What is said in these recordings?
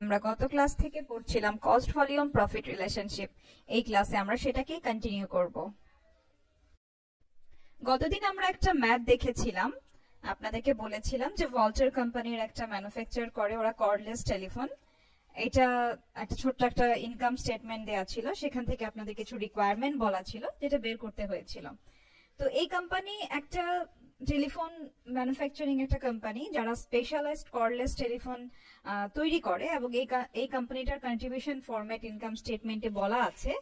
আমরা গত ক্লাস থেকে পড়ছিলাম কস্ট ভলিউম প্রফিট রিলেশনশিপ। এই ক্লাসে আমরা সেটাকে কন্টিনিউ করব। গতদিন আমরা একটা ম্যাথ দেখেছিলাম, আপনাদেরকে বলেছিলাম যে ভল্টার কোম্পানির একটা ম্যানুফ্যাকচার করে ওরা কর্ডলেস টেলিফোন। এটা একটা ছোট্ট একটা ইনকাম স্টেটমেন্ট দেওয়া ছিল, সেখান থেকে আপনাদের কিছু রিকোয়ারমেন্ট বলা ছিল যেটা বের করতে হয়েছিল। তো এই কোম্পানি একটা টেলিফোন ম্যানুফ্যাকচারিং একটা কোম্পানি যারা স্পেশালাইজড কর্ডলেস টেলিফোন তৈরি করে, এবং এই কোম্পানিটার কন্ট্রিবিউশন ফরম্যাট ইনকাম স্টেটমেন্টে বলা আছে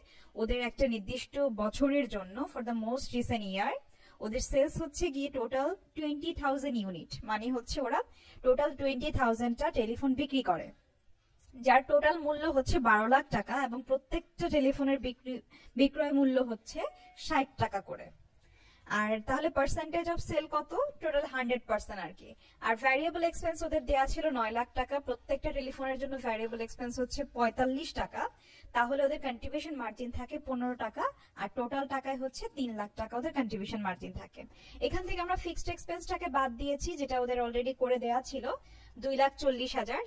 ওদের একটা নির্দিষ্ট বছরের জন্য ফর দ্য মোস্ট রিসেন্ট ইয়ার ওদের সেলস হচ্ছে গিয়ে টোটাল 20,000 ইউনিট, মানে হচ্ছে ওরা টোটাল 20,000টা টেলিফোন বিক্রি করে, যার টোটাল মূল্য হচ্ছে 12 লাখ টাকা, এবং প্রত্যেকটা টেলিফোনের বিক্রয় মূল্য হচ্ছে 60 টাকা করে। আর তাহলে পার্সেন্টেজ অফ সেল কত? টোটাল 100% আর কি। আর ভ্যারিয়েবল এক্সপেন্স ওদের দেওয়া ছিল 9 লাখ টাকা, প্রত্যেকটা টেলিফোনের জন্য ভ্যারিয়েবল এক্সপেন্স হচ্ছে 45 টাকা, তাহলে ওদের কন্ট্রিবিউশন মার্জিন থাকে 15 টাকা, আর টোটাল টাকায় হচ্ছে 3 লাখ টাকা ওদের কন্ট্রিবিউশন মার্জিন থাকে। এখান থেকে আমরা ফিক্সড এক্সপেন্সটাকে বাদ দিয়েছি, যেটা ওদের অলরেডি করে দেওয়া ছিল 2,40,000,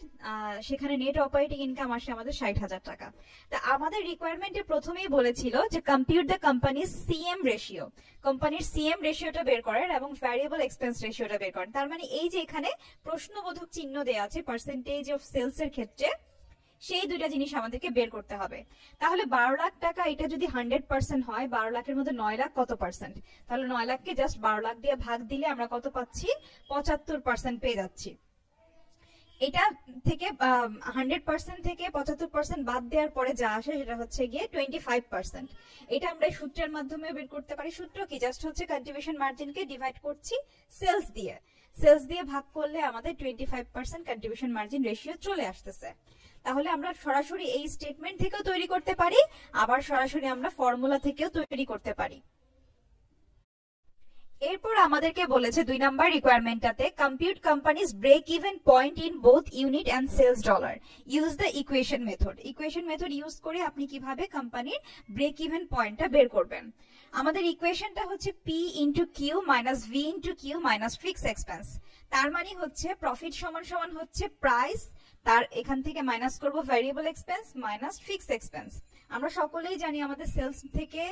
সেখানে নেট অপারেটিং ইনকাম আসে আমাদের 60,000 টাকা। তা আমাদের রিকোয়ারমেন্টে প্রথমেই বলেছিল যে কম্পিউট দ্য কোম্পানির সিএম রেশিও, কোম্পানির সিএম রেশিওটা বের করেন এবং ভ্যারিয়েবল এক্সপেন্স রেশিওটা বের করেন। তার মানে এই যে এখানে প্রশ্নবোধক চিহ্ন দেওয়া আছে পার্সেন্টেজ অফ সেলস এর ক্ষেত্রে, সেই দুইটা জিনিস আমাদেরকে বের করতে হবে। তাহলে 12 লাখ টাকা এটা যদি 100% হয়, 12 লাখের মধ্যে 9 লাখ কত পার্সেন্ট? তাহলে 9 লাখকে জাস্ট 12 লাখ দিয়ে ভাগ দিলে আমরা কত পাচ্ছি? 75% পেয়ে যাচ্ছি। এটা থেকে 100% থেকে 75% বাদ দেওয়ার পরে যা আসে সেটা হচ্ছে গিয়ে 25%। এটা আমরা সূত্রের মাধ্যমে বের করতে পারি। সূত্র কি? জাস্ট হচ্ছে কন্ট্রিবিউশন মার্জিনকে ডিভাইড করছি সেলস দিয়ে ভাগ করলে আমাদের 25% কন্ট্রিবিউশন মার্জিন রেশিও চলে আসতেছে। তাহলে আমরা সরাসরি এই স্টেটমেন্ট থেকেও তৈরি করতে পারি, আবার সরাসরি আমরা ফর্মুলা থেকেও তৈরি করতে পারি। এরপর আমাদেরকে বলেছে 2 নাম্বার রিকোয়ারমেন্টটাতে compute companies break even point in both unit and sales dollar, use the equation method. Equation method use করে আপনি কিভাবে কোম্পানির ব্রেক ইভেন পয়েন্টটা বের করবেন। আমাদের ইকুয়েশনটা হচ্ছে P into Q minus V into Q minus fix expense. তার মানে হচ্ছে প্রফিট সমান সমান হচ্ছে প্রাইস, তার এখান থেকে মাইনাস করব variable expense minus fix expense. আমরা সকলেই জানি আমাদের সেলস থেকে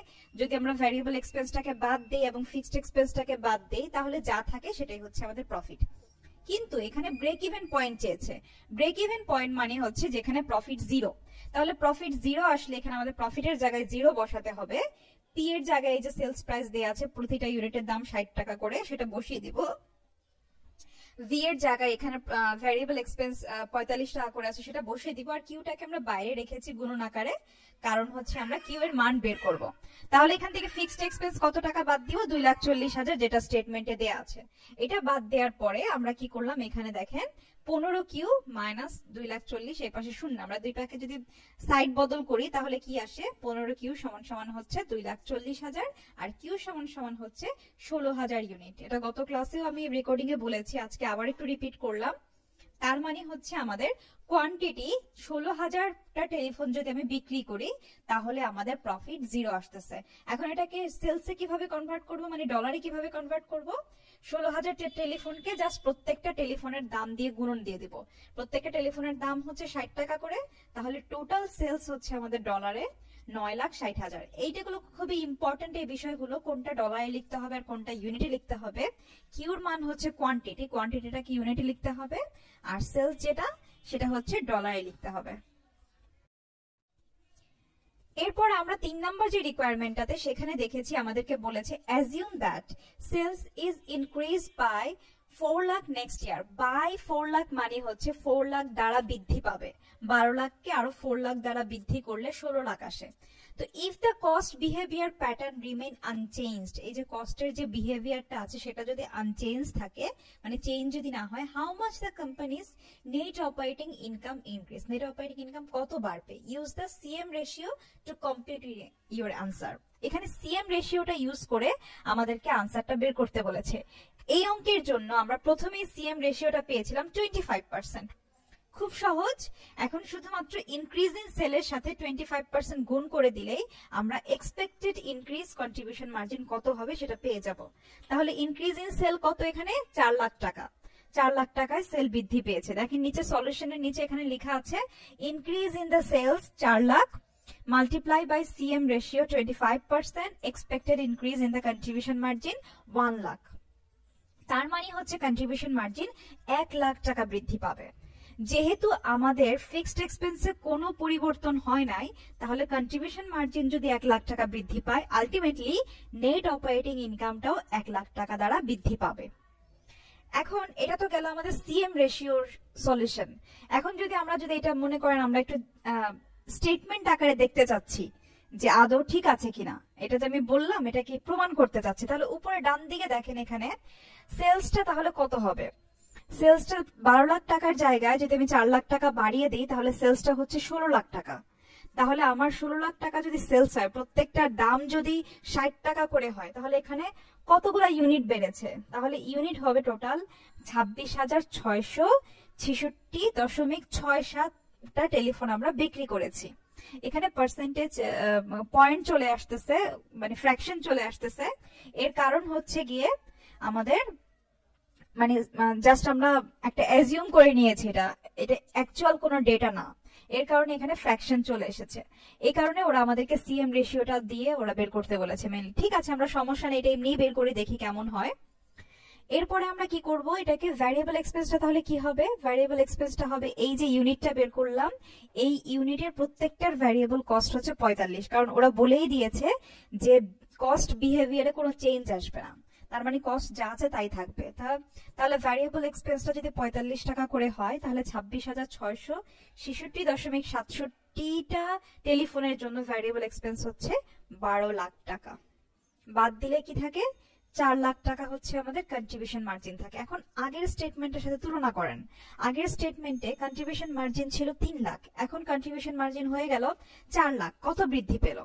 যদি আমরা ভ্যারিয়েবল এক্সপেন্সটাকে বাদ দেই এবং ফিক্সড এক্সপেন্সটাকে বাদ দেই, তাহলে যা থাকে সেটাই হচ্ছে আমাদের প্রফিট। কিন্তু এখানে ব্রেক ইভেন পয়েন্ট চেয়েছে। ব্রেক ইভেন পয়েন্ট মানে হচ্ছে যেখানে প্রফিট 0। তাহলে প্রফিট 0 আসলে এখানে আমাদের প্রফিটের জায়গায় 0 বসাতে হবে। পি এর জায়গায় এই যে সেলস প্রাইস দেয়া আছে, প্রতিটা ইউনিটের দাম 60 টাকা করে, সেটা বসিয়ে দিব। ভি এর জায়গায় এখানে ভ্যারিয়েবল এক্সপেন্স 45 টাকা করে আছে, সেটা বসিয়ে দিব। আর কিউটাকে আমরা বাইরে রেখেছি গুণন আকারে, কারণ হচ্ছে আমরা কিউ এর মান বের করব। তাহলে এখান থেকে ফিক্সড এক্সপেন্স কত টাকা বাদ দিব? 2,40,000, যেটা স্টেটমেন্টে দেয়া আছে। এটা বাদ দেওয়ার পরে আমরা কি করলাম, এখানে দেখেন 15 কিউ মাইনাস 2,40,000, এই পাশে শূন্য। আমরা দুইটাকে যদি সাইড বদল করি তাহলে কি আসে? 15 কিউ সমান সমান হচ্ছে 2,40,000, আর কিউ সমান সমান হচ্ছে 16,000 ইউনিট। এটা গত ক্লাসেও আমি রেকর্ডিং এ বলেছি, আজকে আবার একটু রিপিট করলাম। তার মানে হচ্ছে আমাদের কোয়ান্টিটি 16,000টা টেলিফোন যদি আমি বিক্রি করি, তাহলে আমাদের প্রফিট 0 আসতেছে। এখন এটাকে সেলসে কিভাবে কনভার্ট করব, মানে ডলারে কিভাবে কনভার্ট করব? 16,000 টেলিফোনকে জাস্ট প্রত্যেকটা টেলিফোনের দাম দিয়ে গুণন দিয়ে দিব। প্রত্যেকটা টেলিফোনের দাম হচ্ছে 60 টাকা করে, তাহলে টোটাল সেলস হচ্ছে আমাদের ডলারে 9,60,000। এইটাগুলো খুবই ইম্পর্টেন্ট, এই বিষয়গুলো কোনটা ডলারে লিখতে হবে আর কোনটা ইউনিটে লিখতে হবে। কিউর মান হচ্ছে কোয়ান্টিটি, কোয়ান্টিটিটাকে ইউনিটে লিখতে হবে, আর সেলস যেটা সেটা হচ্ছে ডলারে লিখতে হবে। এরপর আমরা 3 নাম্বার যে রিকোয়ারমেন্টটাতে সেখানে দেখেছি আমাদেরকে বলেছে assume that sales is increase by 4 lakh next year. By 4 lakh মানে হচ্ছে 4 লাখ দ্বারা বৃদ্ধি পাবে। 12 লাখকে আরো 4 লাখ দ্বারা বৃদ্ধি করলে 16 লাখ আসে। তো if the cost behaviour pattern remain unchanged, এই যে কস্টের যে বিহেভিয়ারটা আছে সেটা যদি আনচেঞ্জ থাকে, মানে চেঞ্জ যদি না হয়, how much the company's net operating income increase, net operating income কত বাড়বে? Use the CM ratio to compute your answer. এখানে সিএম রেশিওটা ইউজ করে আমাদেরকে আনসারটা বের করতে বলেছে। এই অঙ্কের জন্য আমরা প্রথমেই সিএম রেশিওটা পেয়েছিলাম 25%। খুব সহজ। এখন শুধুমাত্র ইনক্রিজ ইন সেলের সাথে 25% গুণ করে দিলেই আমরা এক্সপেক্টেড ইনক্রিজ কন্ট্রিবিউশন মার্জিন কত হবে সেটা পেয়ে যাব। তাহলে ইনক্রিজ ইন সেল কত? এখানে 4 লাখ টাকা। 4 লাখ টাকায় সেল বৃদ্ধি পেয়েছে। দেখেন নিচে সলিউশনের নিচে এখানে লেখা আছে increase in the sales 4 lakh multiply by CM ratio 25%, expected increase in the contribution margin 1 lakh. তার মানে হচ্ছে কন্ট্রিবিউশন মার্জিন 1 লাখ টাকা বৃদ্ধি পাবে। যেহেতু আমাদের ফিক্সড এক্সপেন্সে কোনো পরিবর্তন হয় নাই, তাহলে কন্ট্রিবিউশন মার্জিন যদি 1 লাখ টাকা বৃদ্ধি পায়, আলটিমেটলি নেট অপারেটিং ইনকামটাও 1 লাখ টাকা দ্বারা বৃদ্ধি পাবে। এখন এটা তো গেল আমাদের সিএম রেশিওর সলিউশন। এখন যদি আমরা এটা মনে করেন আমরা একটু স্টেটমেন্ট আকারে দেখতে চাচ্ছি যে আদৌ ঠিক আছে কিনা, এটা যে আমি বললাম এটা কি প্রমাণ করতে চাচ্ছি, তাহলে উপরে ডান দিকে দেখেন এখানে সেলসটা তাহলে কত হবে। সেলসটা 12 লাখ টাকার জায়গায় যদি আমি 4 লাখ টাকা বাড়িয়ে দিই, তাহলে সেলসটা হচ্ছে 16 লাখ টাকা। তাহলে আমার 16 লাখ টাকা যদি সেলস হয়, প্রত্যেকটার দাম যদি 60 টাকা করে হয়, তাহলে এখানে কতগুলা ইউনিট বেড়েছে, তাহলে ইউনিট হবে টোটাল 26,666.67টা টেলিফোন আমরা বিক্রি করেছি। এখানে পার্সেন্টেজ পয়েন্ট চলে আসতেছে, মানে ফ্র্যাকশন চলে আসতেছে। এর কারণ হচ্ছে গিয়ে আমাদের মানে জাস্ট আমরা একটা অ্যাজিউম করে নিয়েছি, এটা অ্যাকচুয়াল কোনো ডেটা না, এর কারণে এখানে ফ্র্যাকশন চলে এসেছে। এই কারণে ওরা আমাদেরকে সিএম রেশিওটা দিয়ে ওরা বের করতে বলেছে মেনলি। ঠিক আছে, আমরা সমস্যা নেই, এটা এমনি বের করে দেখি কেমন হয়। এরপরে আমরা কি করব, এটাকে ভ্যারিয়েবল এক্সপেন্সটা তাহলে কি হবে, ভ্যারিয়েবল এক্সপেন্সটা হবে এই যে ইউনিটটা বের করলাম, এই ইউনিটের প্রত্যেকটার ভ্যারিয়েবল কস্ট হচ্ছে 45, কারণ ওরা বলেই দিয়েছে যে কস্ট বিহেভিয়ারে কোনো চেঞ্জ আসবে না, তার মানে কস্ট যা আছে তাই থাকবে। তাহলে ভ্যারিয়েবল এক্সপেন্সটা যদি 45 টাকা করে হয়, তাহলে 26,666.67টা টেলিফোনের জন্য ভ্যারিয়েবল এক্সপেন্স হচ্ছে 12 লাখ টাকা। বাদ দিলে কি থাকে, 4 লাখ টাকা হচ্ছে আমাদের কন্ট্রিবিউশন মার্জিন থাকে। এখন আগের স্টেটমেন্টের সাথে তুলনা করেন, আগের স্টেটমেন্টে কন্ট্রিবিউশন মার্জিন ছিল 3 লাখ, এখন কন্ট্রিবিউশন মার্জিন হয়ে গেল 4 লাখ। কত বৃদ্ধি পেল,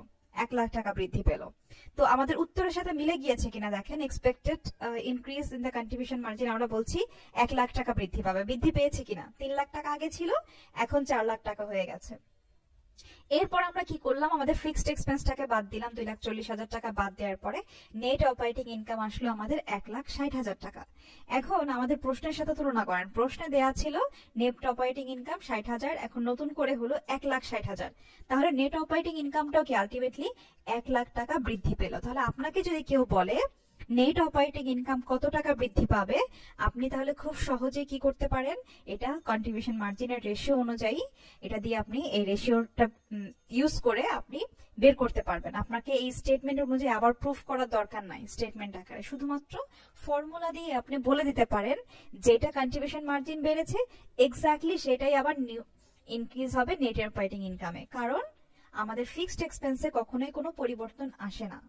1 লাখ টাকা বৃদ্ধি পেল। তো আমাদের উত্তরের সাথে মিলে গিয়েছে কিনা দেখেন, expected increase in the contribution margin আমরা বলছি 1 লাখ টাকা বৃদ্ধি পাবে, বৃদ্ধি পেয়েছে কিনা, 3 লাখ টাকা আগে ছিল, এখন 4 লাখ টাকা হয়ে গেছে। এরপর আমরা কি করলাম, আমাদের ফিক্সড এক্সপেন্সটাকে বাদ দিলাম, 2,40,000 টাকা বাদ দেওয়ার পরে নেট অপারেটিং ইনকাম আসলো আমাদের 1,60,000 টাকা। এখন আমাদের প্রশ্নের সাথে তুলনা করেন, প্রশ্নে দেয়া ছিল নেট অপারেটিং ইনকাম 60,000, এখন নতুন করে হলো 1,60,000, তাহলে নেট অপারেটিং ইনকামটাও কি আলটিমেটলি 1 লাখ টাকা বৃদ্ধি পেল। তাহলে আপনাকে যদি কেউ বলে নেট অপারেটিং ইনকাম কত টাকা বৃদ্ধি পাবে, আপনি তাহলে খুব সহজে কি করতে পারেন, এটা কন্ট্রিবিউশন মার্জিনের রেশিও অনুযায়ী এটা দিয়ে আপনি এই রেশিওটা ইউজ করে আপনি বের করতে পারবেন। আপনাকে এই স্টেটমেন্ট অনুযায়ী আবার প্রুফ করার দরকার নাই, স্টেটমেন্ট আকারে শুধুমাত্র ফর্মুলা দিয়ে আপনি বলে দিতে পারেন যেটা কন্ট্রিবিউশন মার্জিন বেড়েছে এক্স্যাক্টলি সেটাই আবার ইনক্রিজ হবে নেট অপারেটিং ইনকামে, কারণ আমাদের ফিক্সড এক্সপেন্সে কখনোই কোনো পরিবর্তন আসে না।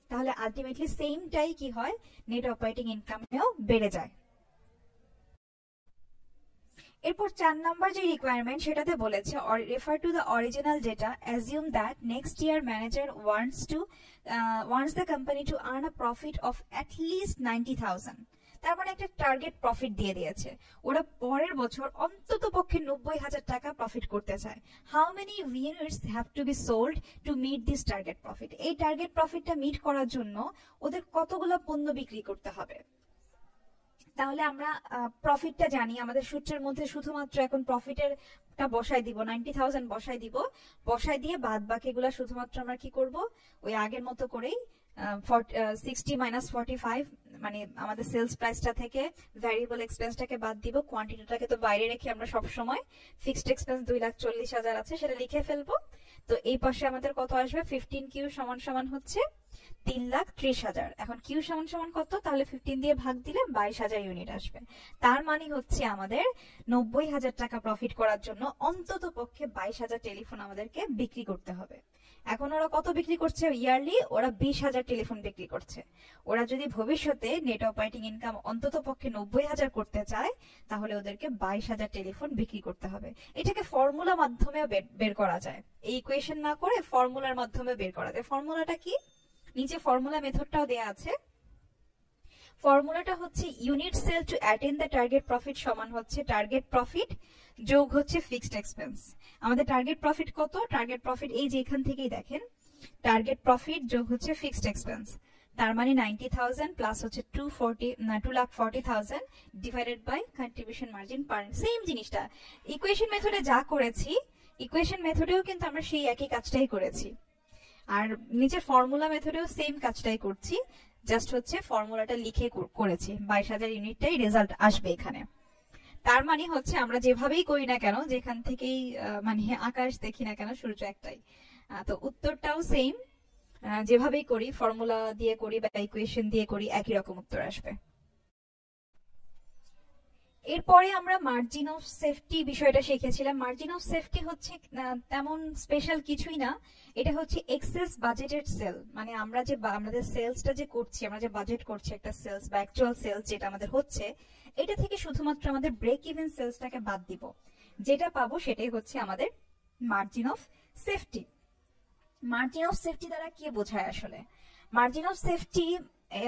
তাহলে আলটিমেটলি সেমটাই কি হয়, নেট অপারেটিং ইনকামেও বেড়ে যায়। এরপর 4 নাম্বার যে রিকোয়ারমেন্ট সেটাতে বলেছে refer to the original data, assume that next year manager wants the company to earn a profit of at least 90,000। তার মানে একটা টার্গেট প্রফিট দিয়ে দিয়েছে, ওরা পরের বছর অন্তত পক্ষে 90,000 টাকা প্রফিট করতে চায়। How many units have to be sold to meet this target profit, এই টার্গেট প্রফিটটা মিট করার জন্য ওদের কতগুলো পণ্য বিক্রি করতে হবে। তাহলে আমরা প্রফিটটা জানি, আমাদের সূত্রের মধ্যে শুধুমাত্র এখন প্রফিটেরটা বসাই দিব, 90,000 বসাই দিয়ে বাদ বাকিগুলা শুধুমাত্র আমরা কি করব, ওই আগের মতো করেই 60 মাইনাস 45 মানে আমাদের সেলস প্রাইসটা থেকে ভ্যারিয়েবল এক্সপেন্সটাকে বাদ দিব, কোয়ান্টিটিটাকে তো বাইরে রেখে আমরা সব সময় ফিক্সড এক্সপেন্স 2,40,000 আছে সেটা লিখে ফেলবো। তো এই পাশে আমাদের কত আসবে, 15Q সমান সমান হচ্ছে 3,30,000। এখন Q সমান সমান কত, তাহলে 15 দিয়ে ভাগ দিলে 22,000 ইউনিট আসবে। তার মানে হচ্ছে আমাদের 90,000 টাকা প্রফিট করার জন্য অন্তত পক্ষে 22,000 টেলিফোন আমাদেরকে বিক্রি করতে হবে। এখন ওরা কত বিক্রি করছে, ইয়ারলি ওরা 20,000 টেলিফোন বিক্রি করছে। ওরা যদি ভবিষ্যতে নেট অপারেটিং ইনকাম অন্তত পক্ষে 90,000 করতে চায়, তাহলে ওদেরকে 22,000 টেলিফোন বিক্রি করতে হবে। এটাকে ফর্মুলা মাধ্যমে বের করা যায়, এই ইকুয়েশন না করে ফর্মুলার মাধ্যমে বের করা যায়। ফর্মুলাটা কি, নিচে ফর্মুলা মেথডটাও দেয়া আছে। ফর্মুলাটা হচ্ছে unit sale to attain the target profit সমান হচ্ছে টার্গেট প্রফিট যোগ হচ্ছে ফিক্সড এক্সপেন্স। আমাদের টার্গেট প্রফিট কত, টার্গেট প্রফিট এই যে এখান থেকেই দেখেন, টার্গেট প্রফিট যোগ হচ্ছে ফিক্সড এক্সপেন্স। তার মানে 90,000 প্লাস হচ্ছে 2,40,000 divided by contribution margin per. Same জিনিসটা ইকুয়েশন মেথডে যা করেছি, ইকুয়েশন মেথডেও কিন্তু আমরা সেই একই কাজটাই করেছি, আর নিচের ফর্মুলা মেথডেও সেম কাজটাই করছি, জাস্ট হচ্ছে ফর্মুলাটা লিখে করেছি। 22,000 ইউনিটটাই রেজাল্ট আসবে এখানে। তার মানে হচ্ছে আমরা যেভাবেই করি না কেন, যেখান থেকেই মানে আকাশ দেখি না কেন, সূর্য একটাই। তো উত্তরটাও সেম, যেভাবেই করি, ফর্মুলা দিয়ে করি বা ইকুয়েশন দিয়ে করি, একই রকম উত্তর আসবে। এরপরে আমরা মার্জিন অফ সেফটি বিষয়টা শিখেছিলাম। মার্জিন অফ সেফটি হচ্ছে তেমন স্পেশাল কিছুই না, এটা হচ্ছে এক্সেস বাজেটেড সেল। মানে আমরা যে আমাদের সেলসটা যে করছি, আমরা যে বাজেট করছি একটা সেলস বা অ্যাকচুয়াল সেলস যেটা আমাদের হচ্ছে, এটা থেকে শুধুমাত্র আমাদের ব্রেক ইভেন সেলসটাকে বাদ দিব, যেটা পাবো সেটাই হচ্ছে আমাদের margin of safety. Margin of safety দ্বারা কি বোঝায় আসলে? মার্জিন অফ সেফটি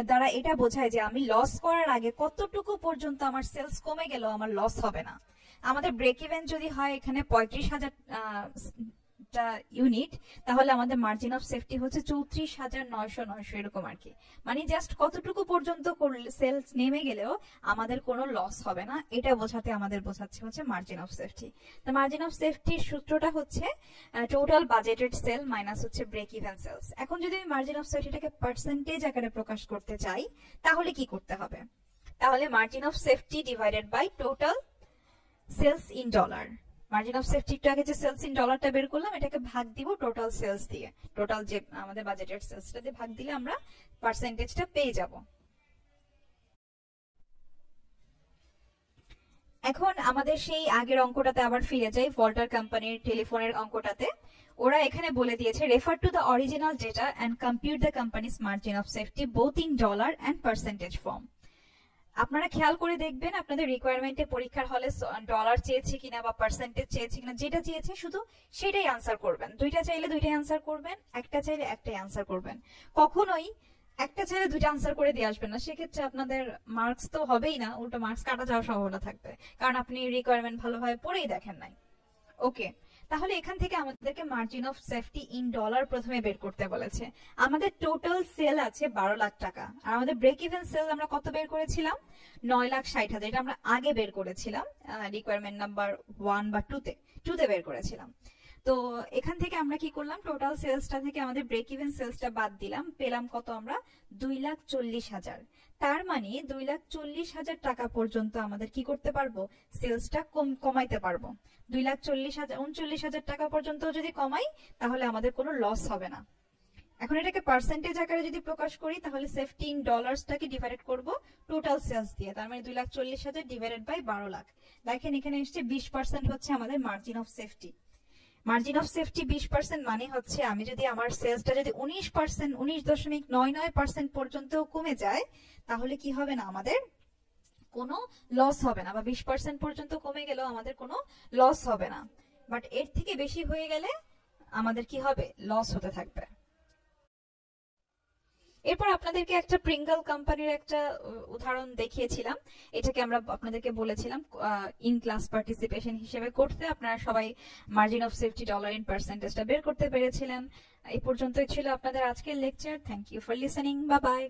দ্বারা এটা বোঝায় যে আমি লস করার আগে কতটুকু পর্যন্ত আমার সেলস কমে গেল আমার লস হবে না। আমাদের ব্রেক ইভেন যদি হয় এখানে 35,000 ইউনিট, তাহলে আমাদের মার্জিন অফ সেফটি হচ্ছে 34,900 এরকম আর কি। মানে জাস্ট কতটুকু পর্যন্ত সেলস নেমে গেলেও আমাদের কোনো লস হবে না, এটা বোঝাতে আমাদের বোঝাচ্ছে হচ্ছে মার্জিন অফ সেফটি। তো মার্জিন অফ সেফটির সূত্রটা হচ্ছে টোটাল বাজেটেড সেল মাইনাস হচ্ছে ব্রেক ইভেন সেলস। এখন যদি আমি মার্জিন অফ সেফটিটাকে পার্সেন্টেজ আকারে প্রকাশ করতে চাই, তাহলে কি করতে হবে? তাহলে margin of safety divided by total sales in dollar. Margin of safety একটু আগে যে সেলস ইন ডলারটা বের করলাম, এটাকে ভাগ দিব টোটাল সেলস দিয়ে, টোটাল যে আমাদের বাজেটেড সেলসটা দিয়ে ভাগ দিলে আমরা পার্সেন্টেজটা পেয়ে যাব। এখন আমাদের সেই আগের অঙ্কটাতে আবার ফিরে যাই, ভল্টার কোম্পানির টেলিফোনের অঙ্কটাতে। ওরা এখানে বলে দিয়েছে refer to the original data and compute the company's margin of safety both in dollar and percentage form. আপনারা খেয়াল করে দেখবেন আপনাদের রিকোয়ারমেন্টে পরীক্ষার হলে ডলার চেয়েছে কিনা বা পার্সেন্টেজ চেয়েছে কিনা, যেটা চেয়েছে শুধু সেটাই আনসার করবেন। দুইটা চাইলে দুইটাই আনসার করবেন, একটা চাইলে একটাই আনসার করবেন। কখনোই একটা চাইলে দুইটা আনসার করে দিয়ে আসবেন না, সেক্ষেত্রে আপনাদের মার্কস তো হবেই না, উল্টো মার্কস কাটা যাওয়ার সম্ভাবনা থাকবে, কারণ আপনি রিকোয়ারমেন্ট ভালোভাবে পড়েই দেখেন নাই। ওকে, তাহলে এখান থেকে আমাদেরকে margin of safety in dollar প্রথমে বের করতে বলেছে। আমাদের টোটাল সেল আছে 12 লাখ টাকা, আর আমাদের ব্রেক ইভেন সেল আমরা কত বের করেছিলাম? 9,60,000। এটা আমরা আগে বের করেছিলাম রিকোয়ারমেন্ট নাম্বার 1 বা 2তে বের করেছিলাম। তো এখান থেকে আমরা কি করলাম, টোটাল সেলসটা থেকে আমাদের ব্রেক ইভেন সেলসটা বাদ দিলাম, পেলাম কত আমরা? 2,40,000। তার মানে 2,40,000 টাকা পর্যন্ত আমাদের কি করতে পারবো? সেলসটা কমাইতে পারবো। 2,39,000 টাকা পর্যন্ত যদি কমাই তাহলে আমাদের কোনো লস হবে না। এখন এটাকে পার্সেন্টেজ আকারে যদি প্রকাশ করি, তাহলে সেফটি ইন ডলার্সটাকে ডিভাইড করব টোটাল সেলস দিয়ে, তার মানে 2,40,000 ডিভাইডেড বাই 12 লাখ। দেখেন এখানে এসছে 20% হচ্ছে আমাদের margin of safety. Margin of safety 20% মানে হচ্ছে আমি যদি আমার সেলসটা যদি 19%, 19.99% পর্যন্ত কমে যায়, তাহলে কি হবে না, আমাদের কোনো লস হবে না, বা 20% পর্যন্ত কমে গেলেও আমাদের কোনো লস হবে না। বাট এর থেকে বেশি হয়ে গেলে আমাদের কি হবে? লস হতে থাকবে। এরপর আপনাদেরকে একটা প্রিঙ্গল কোম্পানির একটা উদাহরণ দেখিয়েছিলাম। এটাকে আমরা আপনাদেরকে বলেছিলাম ইন ক্লাস পার্টিসিপেশন হিসেবে করতে। আপনারা সবাই margin of safety dollar in পার্সেন্টেজটা বের করতে পেরেছিলেন। এই পর্যন্তই ছিল আপনাদের আজকের lecture. Thank you for listening. Bye by.